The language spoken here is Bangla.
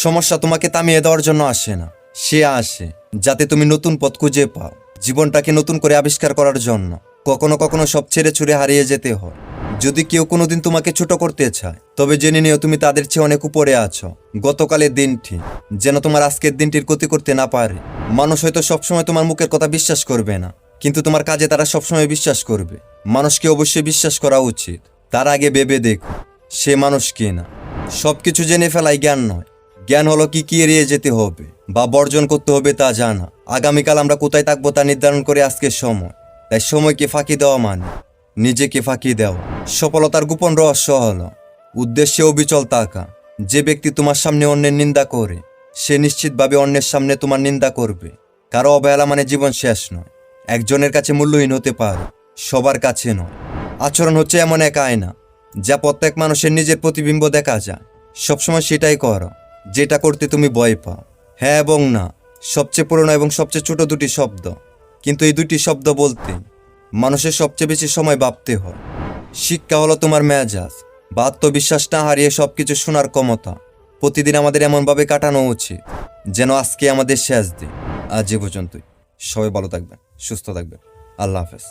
সমস্যা তোমাকে থামিয়ে দেওয়ার জন্য আসে না, সে আসে যাতে তুমি নতুন পথ খুঁজে পাও, জীবনটাকে নতুন করে আবিষ্কার করার জন্য। কখনো কখনো সব ছেড়ে ছুড়ে হারিয়ে যেতে হয়। যদি কেউ কোনোদিন তোমাকে ছোট করতে চায়, তবে জেনে নিও তুমি তাদের চেয়ে অনেক উপরে আছো। গতকালের দিনটি যেন তোমার আজকের দিনটির ক্ষতি করতে না পারে। মানুষ হয়তো সবসময় তোমার মুখের কথা বিশ্বাস করবে না, কিন্তু তোমার কাজে তারা সবসময় বিশ্বাস করবে। মানুষকে অবশ্যই বিশ্বাস করা উচিত, তার আগে ভেবে দেখো সে মানুষ কি না। সবকিছু জেনে ফেলাই জ্ঞান নয়, জ্ঞান হলো কি কি এড়িয়ে যেতে হবে বা বর্জন করতে হবে তা জানা। আগামীকাল আমরা কোথায় থাকবো তা নির্ধারণ করে আজকের সময়, তাই সময়কে ফাঁকি দেওয়া মানে নিজেকে ফাঁকি দেওয়া। সফলতার গোপন রহস্য হলো উদ্দেশ্যে অবিচল থাকা। যে ব্যক্তি তোমার সামনে অন্যের নিন্দা করে, সে নিশ্চিতভাবে অন্যের সামনে তোমার নিন্দা করবে। কারো অবহেলা মানে জীবন শেষ নয়। একজনের কাছে মূল্যহীন হতে পারে, সবার কাছে নয়। আচরণ হচ্ছে এমন এক আয়না, যা প্রত্যেক মানুষের নিজের প্রতিবিম্ব দেখা যায়। সবসময় সেটাই করো যেটা করতে তুমি ভয় পাও। হ্যাঁ এবং না সবচেয়ে পুরনো এবং সবচেয়ে ছোট দুটি শব্দ, কিন্তু এই দুটি শব্দ বলতে মানুষের সবচেয়ে বেশি সময় ভাবতে হয়। শিক্ষা হলো তোমার মেজাজ বা আত্মবিশ্বাস না হারিয়ে সবকিছু শোনার ক্ষমতা। প্রতিদিন আমাদের এমনভাবে কাটানো উচিত যেন আজকে আমাদের শেষ দিন। আজ এ পর্যন্তই। সবাই ভালো থাকবেন, সুস্থ থাকবেন। আল্লাহ হাফেজ।